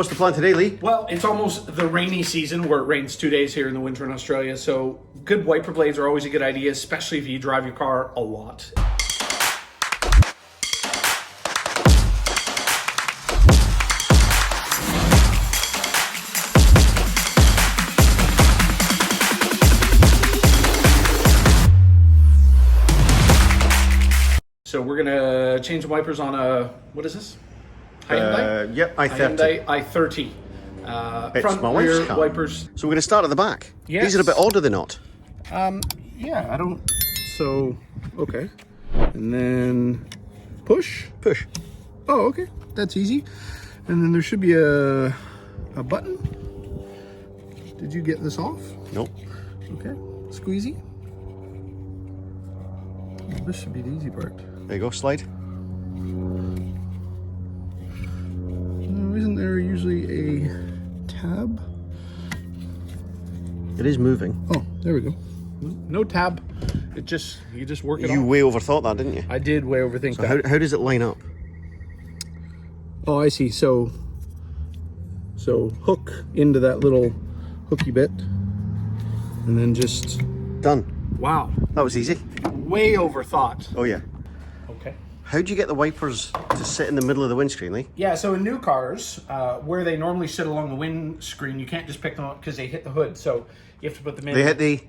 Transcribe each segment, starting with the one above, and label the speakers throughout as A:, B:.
A: What's the plan today, Lee?
B: Well, it's almost the rainy season where it rains 2 days here in the winter in Australia, so good wiper blades are always a good idea, especially if you drive your car a lot. So we're gonna change the wipers on a, what is this? Hyundai?
A: Yep, i30.
B: Hyundai i30.
A: It's
B: Front,
A: my wife's
B: rear
A: car.
B: wipers.
A: So we're going to start at the back.
B: Yes.
A: These are a bit odd, are they not?
B: Yeah, I don't, so, okay. And then push.
A: Push.
B: Oh, okay, that's easy. And then there should be a button. Did you get this off?
A: Nope.
B: Okay, squeezy. Oh, this should be the easy part.
A: There you go, slide.
B: No, isn't there usually a tab?
A: It is moving.
B: Oh, there we go. No tab. You just work it
A: You
B: off.
A: way overthought that, didn't you?
B: I did way overthink
A: So
B: that.
A: how does it line up?
B: Oh, I see. So hook into that little hooky bit, and then just.
A: Done.
B: Wow.
A: That was easy.
B: Way overthought.
A: Oh yeah.
B: Okay.
A: How do you get the wipers to sit in the middle of the windscreen, Lee?
B: Yeah, so in new cars, where they normally sit along the windscreen, you can't just pick them up because they hit the hood. So you have to put them in.
A: They hit the...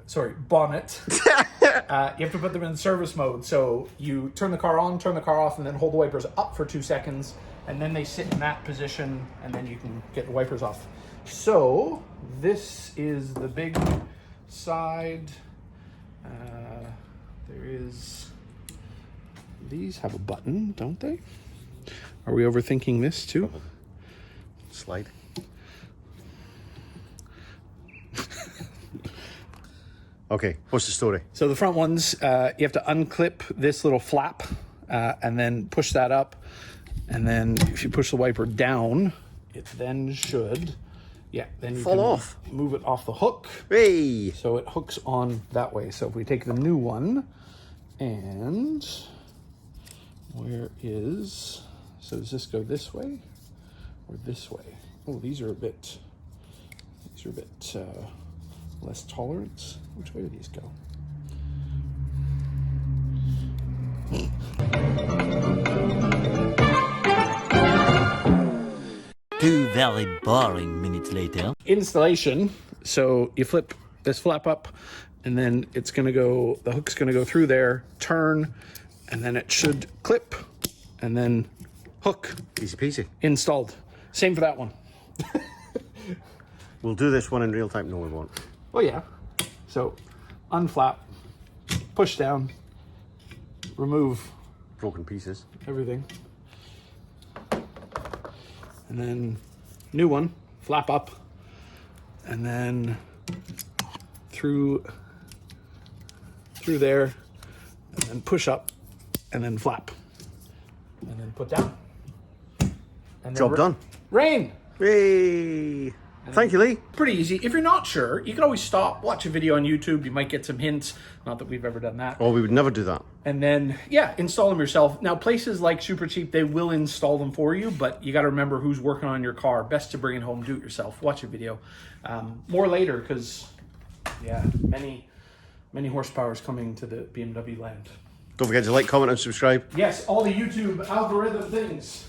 B: Sorry, bonnet. You have to put them in service mode. So you turn the car on, turn the car off, and then hold the wipers up for 2 seconds. And then they sit in that position, and then you can get the wipers off. So this is the big side. There is... These have a button, don't they? Are we overthinking this too?
A: Slide. Okay, what's the story?
B: So the front ones, you have to unclip this little flap and then push that up. And then if you push the wiper down, it then should, then you
A: Fall
B: can
A: off.
B: move it off the hook.
A: Hey!
B: So it hooks on that way. So if we take the new one and so does this go this way or this way? Oh, these are a bit less tolerance. Which way do these go?
C: Two very boring minutes later.
B: Installation. So you flip this flap up, and then the hook's gonna go through there, turn, and then it should clip, and then hook.
A: Easy peasy.
B: Installed. Same for that one.
A: We'll do this one in real time. No, we won't.
B: Oh yeah. So unflap, push down, remove
A: Broken pieces.
B: everything. And then new one, flap up, and then through there, and then push up, and then flap, and then put down. And then
A: Job done.
B: Rain.
A: Hey! Thank you, Lee.
B: Pretty easy. If you're not sure, you can always stop, watch a video on YouTube. You might get some hints. Not that we've ever done that.
A: Oh, we would never do that.
B: And then, install them yourself. Now, places like Super Cheap, they will install them for you, but you got to remember who's working on your car. Best to bring it home, do it yourself. Watch a video. More later, because, many horsepower is coming to the BMW land.
A: Don't forget to like, comment, and subscribe.
B: Yes, all the YouTube algorithm things.